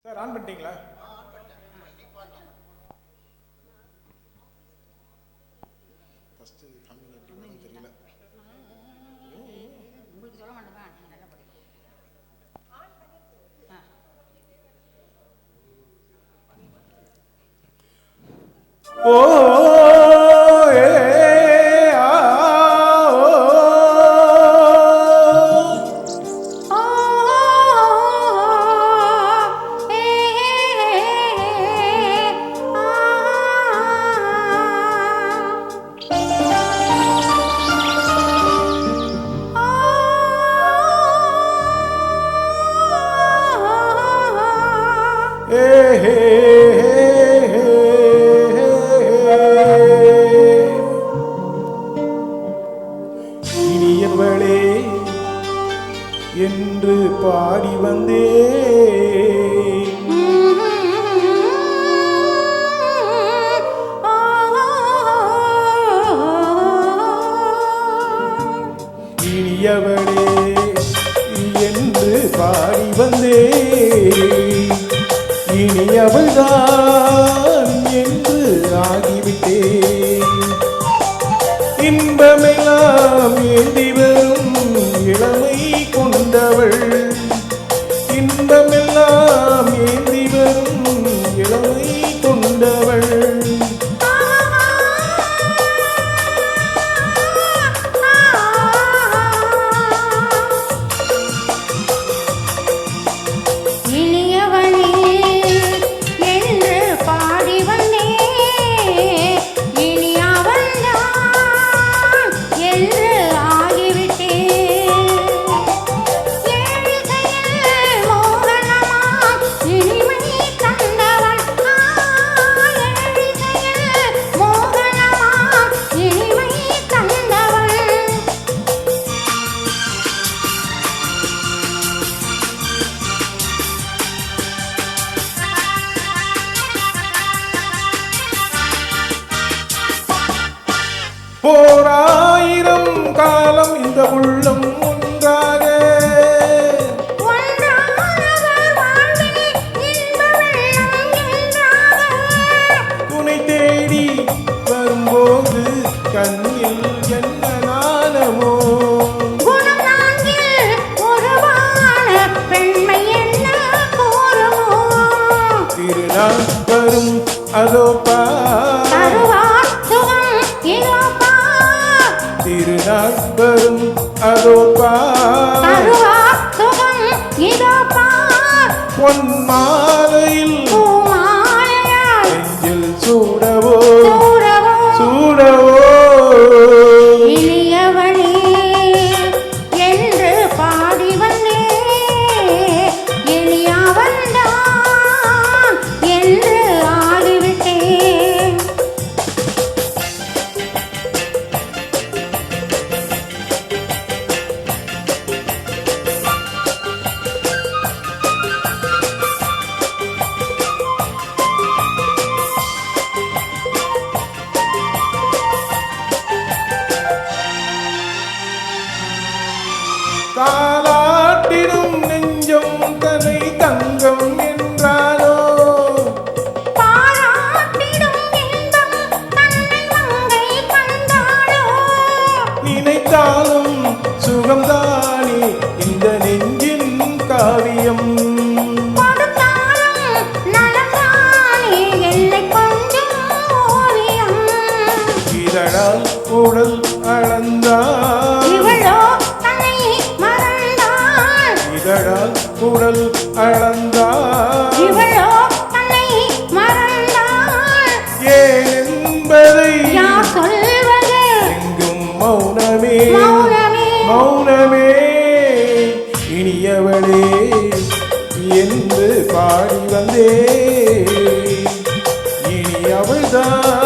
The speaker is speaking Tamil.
சார் ஆன் பண்ணிட்டீங்களா? ஃபர்ஸ்ட் கம்மிங் எப்படின்னு தெரியல. உங்களுக்கு சொல்ல மாட்டேன். நல்லா படிங்க. ஓ இனியவளே என்று பாடி வந்தே இனியவளே என்று பாடி வந்தே இனி அவள்தான் என்று ஆகிவிட்டேன். இன்பமெல்லாம் ஏந்தி வரும் இளமை கொண்டவள், இன்பமெல்லாம் ஏந்தி வரும் இளமை கொண்டவள். போராயிரம் காலம் இந்த உள்ளம் ஒன்றாக துணை தேடி வரும்போது கண்ணில் என்ன நாணமோ திருநாள் வரும் அதோ திருநாள் வரும் அதோ பொன் மாலையில் நெஞ்சில் சூடவோ சூடவோ இனியவளே என்று பாடி வந்தே இனியவள்தான் என்று ஆகிவிட்டேன். காலாட்டிடும் நெஞ்சம் தன்னை தங்கம் என்றாலோ பாராட்டிடும் இன்பம் தன்னை மங்கை கண்டாளோ நினைத்தாலும் சுகம்தானே இந்த நெஞ்சின் காவியம் கொடுத்தாலும் நலந்தானே எல்லை கொஞ்சம் ஓவியம் இதழால் உடல் அளந்தால் இவளோ தன்னை மறந்தாள் இதழால் உடல் அளந்தால் இவளோ தன்னை மறந்தாள் ஏன் என்பதை யார் சொல்வது எங்கும் மௌனமே மௌனமே மௌனமே. இனியவளே என்று பாடி வந்தே இனி அவள்தான்